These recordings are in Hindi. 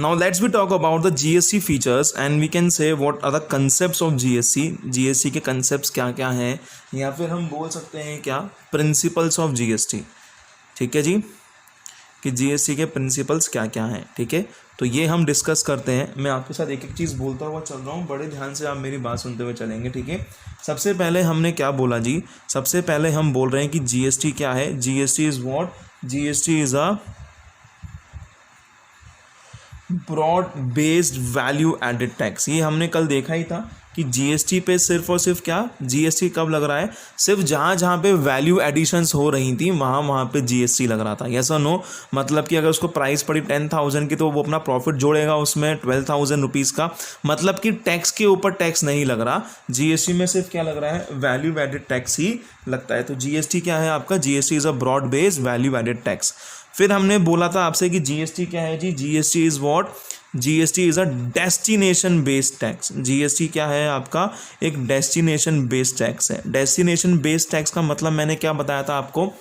Now let's we talk about the GST features and we can say what are the concepts of GST. GST के concepts क्या क्या हैं, या फिर हम बोल सकते हैं क्या principles of GST. ठीक है जी, कि GST के प्रिंसिपल्स क्या क्या हैं. ठीक है, तो ये हम डिस्कस करते हैं. मैं आपके साथ एक एक चीज़ बोलता हुआ चल रहा हूँ, बड़े ध्यान से आप मेरी बात सुनते हुए चलेंगे. ठीक है, सबसे पहले हमने क्या बोला जी, सबसे पहले हम बोल रहे हैं कि GST क्या है. GST is what, GST is a broad based value added tax. ये हमने कल देखा ही था कि जीएसटी पे सिर्फ और सिर्फ क्या, जीएसटी कब लग रहा है, सिर्फ जहाँ जहाँ पे वैल्यू एडिशंस हो रही थी वहाँ पे जीएसटी लग रहा था. यस और नो, मतलब कि अगर उसको प्राइस पड़ी 10,000 की तो वो अपना प्रॉफिट जोड़ेगा उसमें 12,000 रुपीज़ का. मतलब कि टैक्स के ऊपर टैक्स नहीं लग रहा, जीएसटी में सिर्फ क्या लग रहा है, वैल्यू एडेड टैक्स ही लगता है. तो जीएसटी क्या है आपका, GST is a broad based value added tax. फिर हमने बोला था आपसे कि जीएसटी क्या है जी, GST is what, GST is a destination based tax. GST क्या है आपका, एक डेस्टिनेशन बेस्ड टैक्स है. डेस्टिनेशन बेस्ड टैक्स का मतलब मैंने क्या बताया था आपको,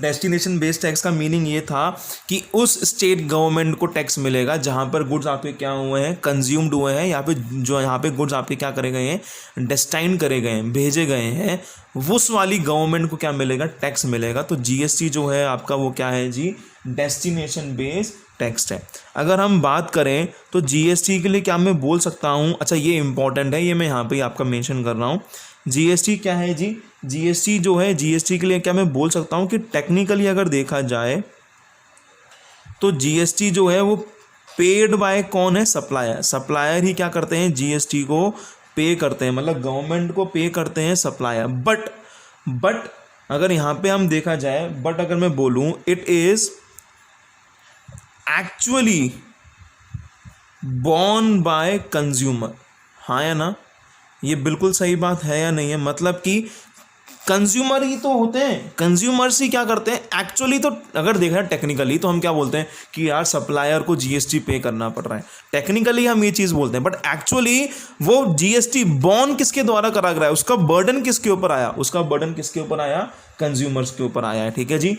डेस्टिनेशन बेस्ड टैक्स का मीनिंग ये था कि उस स्टेट गवर्नमेंट को टैक्स मिलेगा जहाँ पर गुड्स आपके क्या हुए हैं, कंज्यूम्ड हुए हैं, या फिर जो यहाँ पे गुड्स आपके क्या करे गए हैं, डेस्टाइन करे गए हैं, भेजे गए हैं, उस वाली गवर्नमेंट को क्या मिलेगा, टैक्स मिलेगा. तो जीएसटी जो है आपका वो क्या है जी, डेस्टिनेशन बेस्ड टैक्स है. अगर हम बात करें तो जीएसटी के लिए क्या मैं बोल सकता हूँ, अच्छा ये इंपॉर्टेंट है, ये मैं यहाँ पे आपका मेंशन कर रहा हूँ. जीएसटी क्या है जी, जीएसटी जो है, जीएसटी के लिए क्या मैं बोल सकता हूँ कि टेक्निकली अगर देखा जाए तो जीएसटी जो है वो पेड बाय कौन है, सप्लायर. सप्लायर ही क्या करते हैं, जीएसटी को पे करते हैं, मतलब गवर्नमेंट को पे करते हैं सप्लायर. बट अगर यहाँ पे हम देखा जाए, बट अगर मैं बोलूँ it is actually borne by consumer. हाँ या ना, ये बिल्कुल सही बात है या नहीं है. मतलब कि कंज्यूमर ही तो होते हैं, कंज्यूमर्स ही क्या करते हैं एक्चुअली. तो अगर देखा है टेक्निकली तो हम क्या बोलते हैं कि यार सप्लायर को जीएसटी पे करना पड़ रहा है, टेक्निकली हम ये चीज़ बोलते हैं. बट एक्चुअली वो जीएसटी बॉर्न किसके द्वारा करा गया है, उसका बर्डन किसके ऊपर आया, उसका बर्डन किसके ऊपर आया, कंज्यूमर्स के ऊपर आया है. ठीक है जी,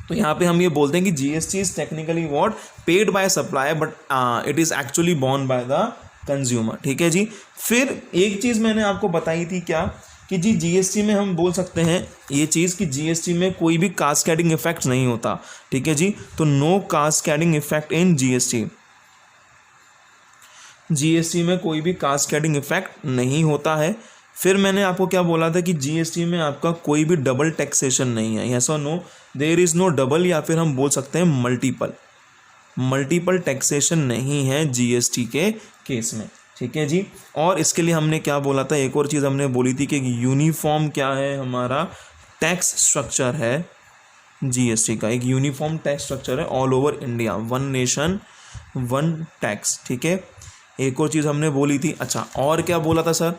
तो यहाँ पे हम ये बोलते हैं कि GST is technically what, paid by supplier but it is actually borne by the consumer. ठीक है जी. फिर एक चीज़ मैंने आपको बताई थी क्या, कि जी जीएसटी में हम बोल सकते हैं ये चीज़ कि जीएसटी में कोई भी कास्केडिंग इफेक्ट नहीं होता. ठीक है जी, तो no cascading effect in GST. GST में कोई भी कास्केडिंग इफेक्ट नहीं होता है. फिर मैंने आपको क्या बोला था कि जीएसटी में आपका कोई भी डबल टैक्सेशन नहीं है. यस और no, there is no double, या फिर हम बोल सकते हैं मल्टीपल टैक्सेशन नहीं है जीएसटी के केस में. ठीक है जी. और इसके लिए हमने क्या बोला था, एक और चीज़ हमने बोली थी कि यूनिफॉर्म क्या है हमारा टैक्स स्ट्रक्चर है जीएसटी का, एक यूनिफॉर्म टैक्स स्ट्रक्चर है all over India, one nation one tax. ठीक है, एक और चीज़ हमने बोली थी. अच्छा और क्या बोला था सर,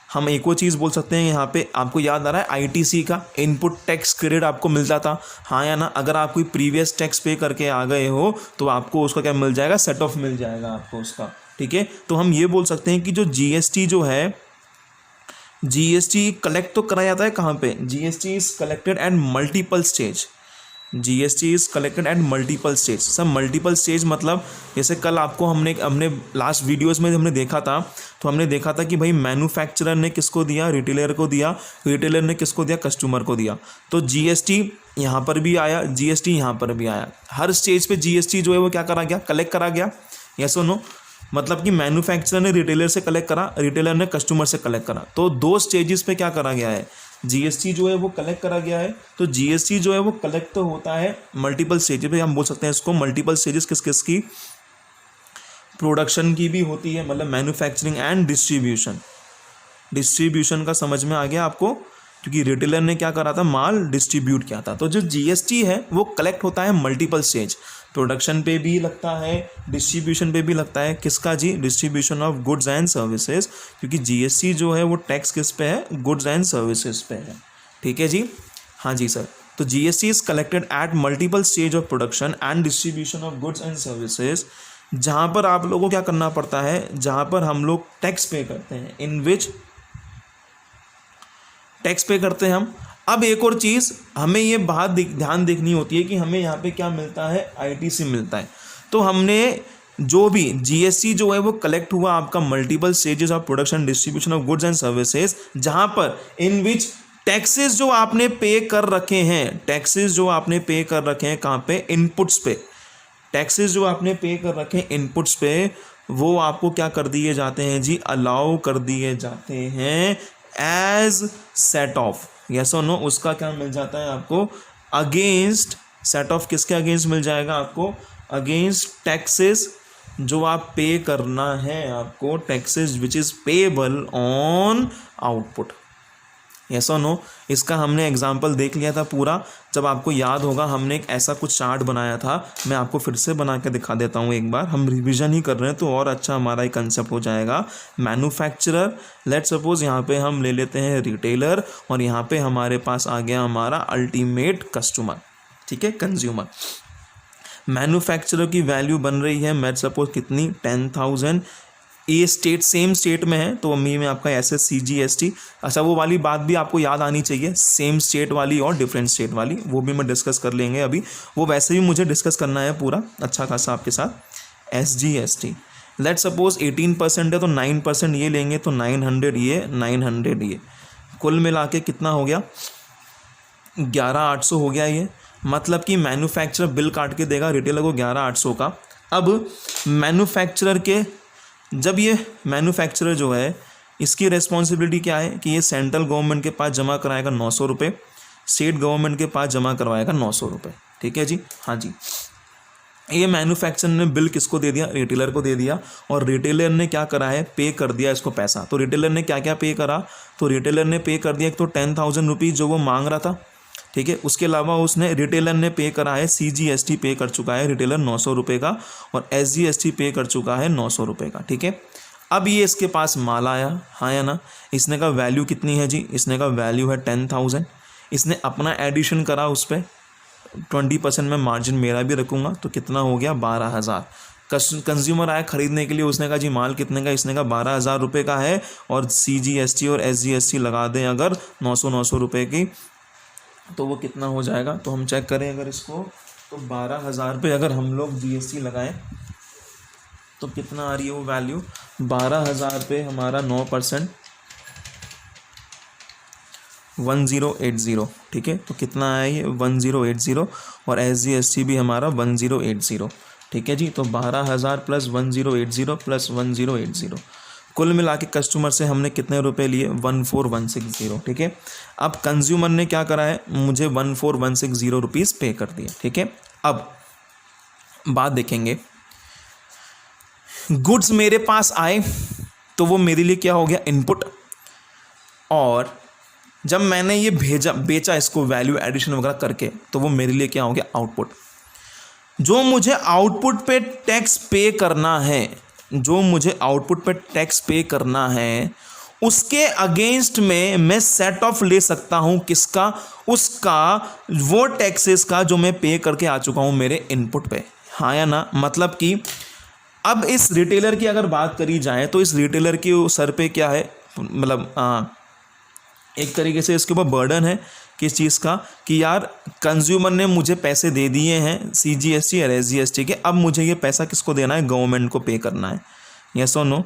हम एक और चीज़ बोल सकते हैं यहाँ पे, आपको याद आ रहा है आईटीसी का इनपुट टैक्स क्रेडिट आपको मिलता था. हाँ या ना, अगर आप कोई प्रीवियस टैक्स पे करके आ गए हो तो आपको उसका क्या मिल जाएगा, सेट ऑफ मिल जाएगा आपको उसका. ठीक है, तो हम ये बोल सकते हैं कि जो जीएसटी जो है, जीएसटी कलेक्ट तो कराया जाता है कहाँ पे, GST is collected at multiple stage. GST is collected at multiple stage. Sir multiple stage मतलब जैसे कल आपको हमने लास्ट वीडियोस में हमने देखा था, तो हमने देखा था कि भाई मैन्युफैक्चरर ने किसको दिया, रिटेलर को दिया, रिटेलर ने किसको दिया, कस्टमर को दिया. तो जीएसटी यहाँ पर भी आया, जीएसटी यहाँ पर भी आया. हर स्टेज पे जीएसटी जो है वो क्या करा गया, कलेक्ट करा गया. यस और नो, मतलब कि मैन्युफैक्चरर ने रिटेलर से कलेक्ट करा, रिटेलर ने कस्टमर से कलेक्ट करा. तो दो स्टेजेस पे क्या करा गया है, जीएसटी जो है वो कलेक्ट करा गया है. तो जीएसटी जो है वो कलेक्ट तो होता है मल्टीपल स्टेजेस पे, हम बोल सकते हैं इसको मल्टीपल स्टेजेस किस किस की, प्रोडक्शन की भी होती है, मतलब मैन्युफैक्चरिंग एंड डिस्ट्रीब्यूशन का समझ में आ गया आपको, क्योंकि रिटेलर ने क्या करा था, माल डिस्ट्रीब्यूट किया था. तो जो जीएसटी है वो कलेक्ट होता है मल्टीपल स्टेज, प्रोडक्शन पे भी लगता है, डिस्ट्रीब्यूशन पे भी लगता है. किसका जी, distribution of goods and services, क्योंकि जीएसटी जो है वो टैक्स किस पे है, गुड्स एंड सर्विसेज पे है. ठीक है जी, हाँ जी सर. तो GST is collected at multiple stage of production and distribution of goods and services, जहाँ पर आप लोगों को क्या करना पड़ता है, जहाँ पर हम लोग टैक्स पे करते हैं, इन विच टैक्स पे करते हैं हम. अब एक और चीज़ हमें ये बात ध्यान देखनी होती है कि हमें यहाँ पे क्या मिलता है, आईटीसी मिलता है. तो तो हमने जो भी जीएसटी जो है वो कलेक्ट हुआ आपका multiple stages of production distribution of goods and services, जहां पर इन विच टैक्सेस जो आपने पे कर रखे हैं, टैक्सेस जो आपने पे कर रखे हैं कहाँ पे, इनपुट्स पे, टैक्सेस जो आपने पे कर रखे हैं इनपुट्स पे, वो आपको क्या कर दिए जाते हैं जी, अलाउ कर दिए जाते हैं एज सेट ऑफ, यस और नो, उसका क्या मिल जाता है आपको, अगेंस्ट, सेट ऑफ किसके अगेंस्ट मिल जाएगा आपको, अगेंस्ट टैक्सेस जो आप पे करना है आपको, taxes which is payable on output, yes और नो। इसका हमने एग्जाम्पल देख लिया था पूरा, जब आपको याद होगा हमने एक ऐसा कुछ चार्ट बनाया था, मैं आपको फिर से बना के दिखा देता हूँ एक बार, हम रिवीजन ही कर रहे हैं तो और अच्छा हमारा एक कंसेप्ट हो जाएगा। मैन्युफैक्चरर, लेट सपोज यहाँ पे हम ले लेते हैं रिटेलर, और यहाँ पे हमारे पास आ गया हमारा अल्टीमेट कस्टमर, ठीक है, कंज्यूमर। मैन्युफैक्चरर की वैल्यू बन रही है लेट सपोज कितनी, 10,000, ये स्टेट सेम स्टेट में है तो मी में आपका SSCGST, अच्छा वो वाली बात भी आपको याद आनी चाहिए, सेम स्टेट वाली और डिफरेंट स्टेट वाली, वो भी मैं डिस्कस कर लेंगे अभी, वो वैसे भी मुझे डिस्कस करना है पूरा अच्छा खासा आपके साथ। SGST लेट सपोज 18% है तो 9% ये लेंगे तो 900 ये 900 ये, कुल मिला के कितना हो गया, 11,800 हो गया ये, मतलब कि मैन्युफैक्चरर बिल काट के देगा रिटेलर को 11,800 का। अब मैन्युफैक्चरर के, जब ये मैन्युफैक्चरर जो है इसकी रिस्पॉन्सिबिलिटी क्या है कि ये सेंट्रल गवर्नमेंट के पास जमा कराएगा 900 रुपये, स्टेट गवर्नमेंट के पास जमा करवाएगा 900 रुपये, ठीक है जी, हाँ जी। ये मैन्युफैक्चरर ने बिल किसको दे दिया, रिटेलर को दे दिया, और रिटेलर ने क्या करा है, पे कर दिया इसको पैसा। तो रिटेलर ने क्या क्या पे करा, तो रिटेलर ने पे कर दिया एक तो 10,000 रुपीज़ जो वो मांग रहा था, ठीक है, उसके अलावा उसने रिटेलर ने पे करा है CGST पे कर चुका है रिटेलर 900 रुपये का, और SGST पे कर चुका है 900 रुपये का, ठीक है। अब ये इसके पास माल आया, हाँ या ना, इसने का वैल्यू कितनी है जी, इसने का वैल्यू है 10,000, इसने अपना एडिशन करा उस पर 20% में मार्जिन मेरा भी रखूँगा तो कितना हो गया 12,000। कंज्यूमर आया खरीदने के लिए, उसने कहा जी माल कितने का, इसने कहा 12,000 रुपये का है, और CGST और SGST लगा दें अगर 900 रुपये की, तो वो कितना हो जाएगा, तो हम चेक करें अगर इसको, तो 12,000 पे अगर हम लोग GST लगाएं तो कितना आ रही है वो वैल्यू, 12,000 पे हमारा 9% 1080, ठीक है, तो कितना आया ये 1080, और SGST भी हमारा 1080, ठीक है जी। तो 12,000 प्लस 1080 प्लस 1080, कुल मिला के कस्टमर से हमने कितने रुपए लिए, 14,160, ठीक है। अब कंज्यूमर ने क्या करा है, मुझे 14,160 रुपीज़ पे कर दिए, ठीक है। अब बात देखेंगे, गुड्स मेरे पास आए तो वो मेरे लिए क्या हो गया, इनपुट, और जब मैंने ये बेचा इसको वैल्यू एडिशन वगैरह करके, तो वो मेरे लिए क्या हो गया, आउटपुट। जो मुझे आउटपुट पे टैक्स पे करना है, जो मुझे आउटपुट पे टैक्स पे करना है, उसके अगेंस्ट में मैं सेट ऑफ ले सकता हूं, किसका, उसका, वो टैक्सेस का जो मैं पे करके आ चुका हूं मेरे इनपुट पे, हाँ या ना। मतलब कि अब इस रिटेलर की अगर बात करी जाए तो इस रिटेलर के सर पे क्या है, मतलब एक तरीके से इसके ऊपर बर्डन है किस चीज़ का, कि यार कंज्यूमर ने मुझे पैसे दे दिए हैं CGST और SGST के, अब मुझे ये पैसा किसको देना है, गवर्नमेंट को पे करना है, यस और नो।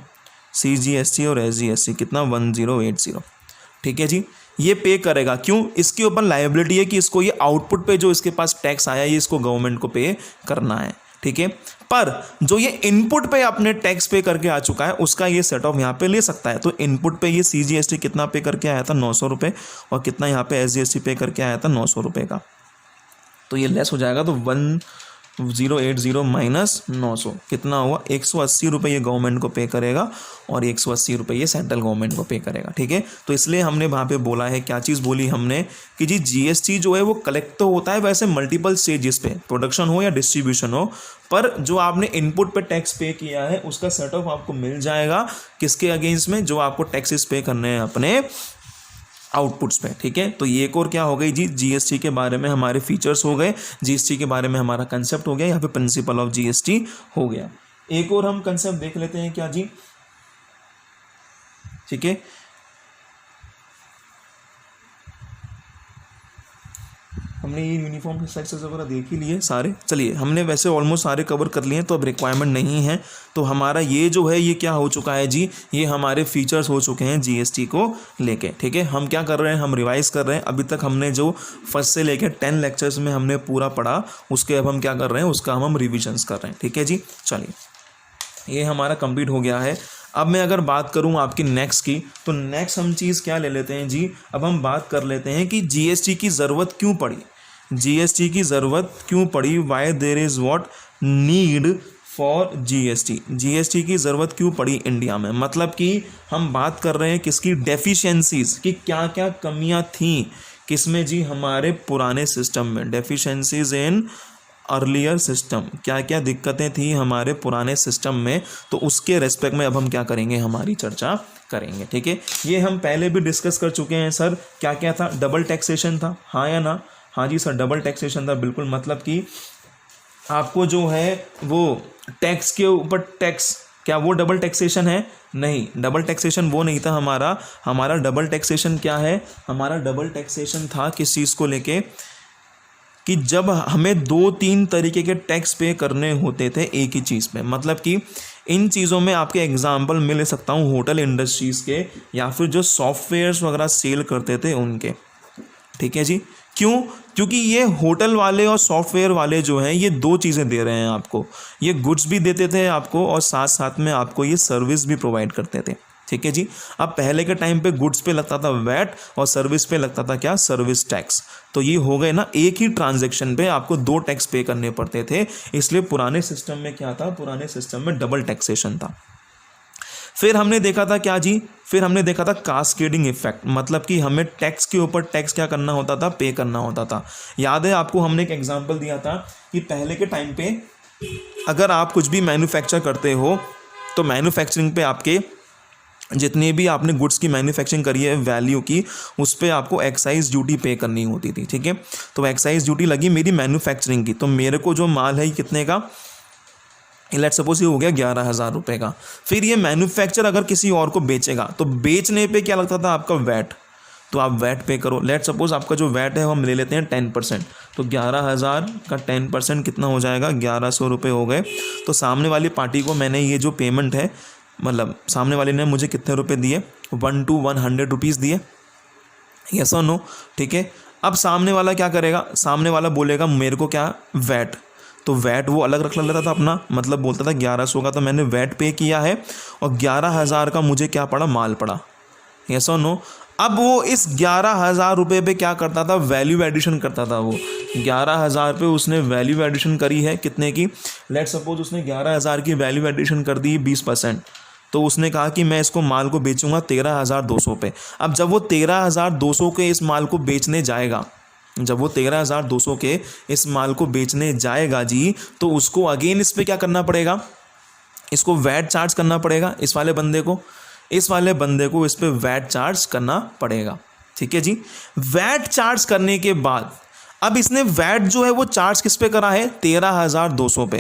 CGST और SGST कितना 1080, ठीक है जी, ये पे करेगा, क्यों, इसके ऊपर लायबिलिटी है कि इसको ये आउटपुट पे जो इसके पास टैक्स आया ये इसको गवर्नमेंट को पे करना है, ठीक है। पर जो ये इनपुट पे अपने टैक्स पे करके आ चुका है उसका ये सेट ऑफ यहाँ पे ले सकता है। तो इनपुट पे ये CGST कितना पे करके आया था, 900 रुपये, और कितना यहाँ पे SGST पे करके आया था 900 रुपये का, तो ये लेस हो जाएगा, तो 1080 माइनस 900 कितना हुआ, 180 रुपये ये गवर्नमेंट को पे करेगा, और 180 रुपये ये सेंट्रल गवर्नमेंट को पे करेगा, ठीक है। तो इसलिए हमने वहाँ पे बोला है, क्या चीज़ बोली हमने, कि जी GST जो है वो कलेक्ट तो होता है वैसे मल्टीपल स्टेजेस पे, प्रोडक्शन हो या डिस्ट्रीब्यूशन हो, पर जो आपने इनपुट पे टैक्स पे किया है उसका सेट ऑफ आपको मिल जाएगा किसके अगेंस्ट में, जो आपको टैक्सेस पे करने हैं अपने आउटपुट्स पे, ठीक है। तो ये एक और क्या हो गई जी, GST के बारे में हमारे फीचर्स हो गए, GST के बारे में हमारा कंसेप्ट हो गया, यहाँ पे प्रिंसिपल ऑफ GST हो गया। एक और हम कंसेप्ट देख लेते हैं क्या जी, ठीक है, हमने ये यूनिफॉर्म स्ट्रक्चर्स वगैरह देख ही लिए सारे। चलिए हमने वैसे ऑलमोस्ट सारे कवर कर लिए हैं, तो अब रिक्वायरमेंट नहीं है। तो हमारा ये जो है ये क्या हो चुका है जी, ये हमारे फीचर्स हो चुके हैं जीएसटी को लेके। ठीक है, हम क्या कर रहे हैं, हम रिवाइज कर रहे हैं। अभी तक हमने जो फर्स्ट से लेके 10 लेक्चर्स में हमने पूरा पढ़ा, उसके अब हम क्या कर रहे हैं, उसका हम रिविजन्स कर रहे हैं। ठीक है जी, चलिए ये हमारा कंप्लीट हो गया है। अब मैं अगर बात करूं आपकी नेक्स्ट की, तो नेक्स्ट हम चीज़ क्या ले लेते हैं जी, अब हम बात कर लेते हैं कि जीएसटी की ज़रूरत क्यों पड़ी। जीएसटी की ज़रूरत क्यों पड़ी, why there is what need for GST. GST की ज़रूरत क्यों पड़ी इंडिया में, मतलब कि हम बात कर रहे हैं किसकी, डेफिशिएंसीज़ कि क्या क्या कमियां थी किसमें जी, हमारे पुराने सिस्टम में। डेफिशिएंसीज इन अर्लियर सिस्टम, क्या क्या दिक्कतें थी हमारे पुराने सिस्टम में, तो उसके रेस्पेक्ट में अब हम क्या करेंगे, हमारी चर्चा करेंगे। ठीक है, ये हम पहले भी डिस्कस कर चुके हैं सर। क्या क्या था, डबल टैक्सेशन था, हाँ या ना, हाँ जी सर डबल टैक्सेशन था बिल्कुल। मतलब कि आपको जो है वो टैक्स के ऊपर टैक्स, क्या वो डबल टैक्सेशन है, नहीं, डबल टैक्सेशन वो नहीं था हमारा डबल टैक्सेशन क्या है, हमारा डबल टैक्सेशन था किस चीज़ को लेके, कि जब हमें 2-3 तरीके के टैक्स पे करने होते थे एक ही चीज़ पे। मतलब कि इन चीज़ों में आपके एग्जांपल मैं ले सकता हूँ होटल इंडस्ट्रीज़ के, या फिर जो सॉफ्टवेयर्स वगैरह सेल करते थे उनके। ठीक है जी, क्यों, क्योंकि ये होटल वाले और सॉफ्टवेयर वाले जो हैं ये 2 चीज़ें दे रहे हैं आपको, ये गुड्स भी देते थे आपको और साथ साथ में आपको ये सर्विस भी प्रोवाइड करते थे। ठीक है जी, अब पहले के टाइम पे गुड्स पे लगता था वैट और सर्विस पे लगता था क्या, सर्विस टैक्स। तो ये हो गए ना, एक ही ट्रांजैक्शन पे आपको 2 टैक्स पे करने पड़ते थे, इसलिए पुराने सिस्टम में क्या था, पुराने सिस्टम में डबल टैक्सेशन था। फिर हमने देखा था क्या जी, फिर हमने देखा था कास्केडिंग इफेक्ट, मतलब कि हमें टैक्स के ऊपर टैक्स क्या करना होता था, पे करना होता था। याद है आपको, हमने एक एग्जांपल दिया था कि पहले के टाइम पे अगर आप कुछ भी मैन्युफैक्चर करते हो तो मैन्युफैक्चरिंग पे आपके जितनी भी आपने गुड्स की मैन्युफैक्चरिंग करी है वैल्यू की, उस पर आपको एक्साइज ड्यूटी पे करनी होती थी। ठीक है, तो एक्साइज ड्यूटी लगी मेरी मैन्युफैक्चरिंग की, तो मेरे को जो माल है ये कितने का, लेट्स सपोज ये हो गया 11,000 रुपये का। फिर ये मैन्युफैक्चर अगर किसी और को बेचेगा तो बेचने पे क्या लगता था आपका, वैट, तो आप वैट पे करो। लेट्स सपोज आपका जो वैट है हम ले लेते हैं 10%, तो 11,000 का 10% कितना हो जाएगा, 1100 रुपये हो गए। तो सामने वाली पार्टी को मैंने ये जो पेमेंट है, मतलब सामने वाले ने मुझे कितने रुपए दिए, 1 to 100 रुपीज़ दिए, यस और नो। ठीक है, अब सामने वाला क्या करेगा, सामने वाला बोलेगा मेरे को क्या, वैट, तो वैट वो अलग रख लेता था अपना, मतलब बोलता था 1100 का तो मैंने वैट पे किया है और 11,000 का मुझे क्या पड़ा, माल पड़ा, यस और नो। अब वो इस 11,000 रुपये पे क्या करता था, वैल्यू एडिशन करता था। वो 11,000 पे उसने वैल्यू एडिशन करी है कितने की, लेट्स सपोज उसने 11,000 की वैल्यू एडिशन कर दी 20%, तो उसने कहा कि मैं इसको माल को बेचूंगा 13,200 पे। अब जब वो 13,200 के इस माल को बेचने जाएगा, जब वो 13,200 के इस माल को बेचने जाएगा जी, तो उसको अगेन इस पर क्या करना पड़ेगा, इसको वैट चार्ज करना पड़ेगा, इस वाले बंदे को इस पर वैट चार्ज करना पड़ेगा। ठीक है जी, वैट चार्ज करने के बाद अब इसने वैट जो है वो चार्ज किस पे करा है, 13,200 पे।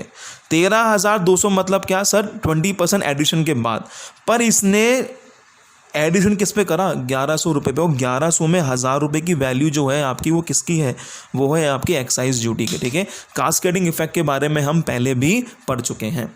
13,200 मतलब क्या सर, 20% एडिशन के बाद, पर इसने एडिशन किस पे करा, 1100 रुपये पे। और 1100 में 1,000 रुपये की वैल्यू जो है आपकी वो किसकी है, वो है आपकी एक्साइज ड्यूटी के। ठीक है, कास्केडिंग इफेक्ट के बारे में हम पहले भी पढ़ चुके हैं।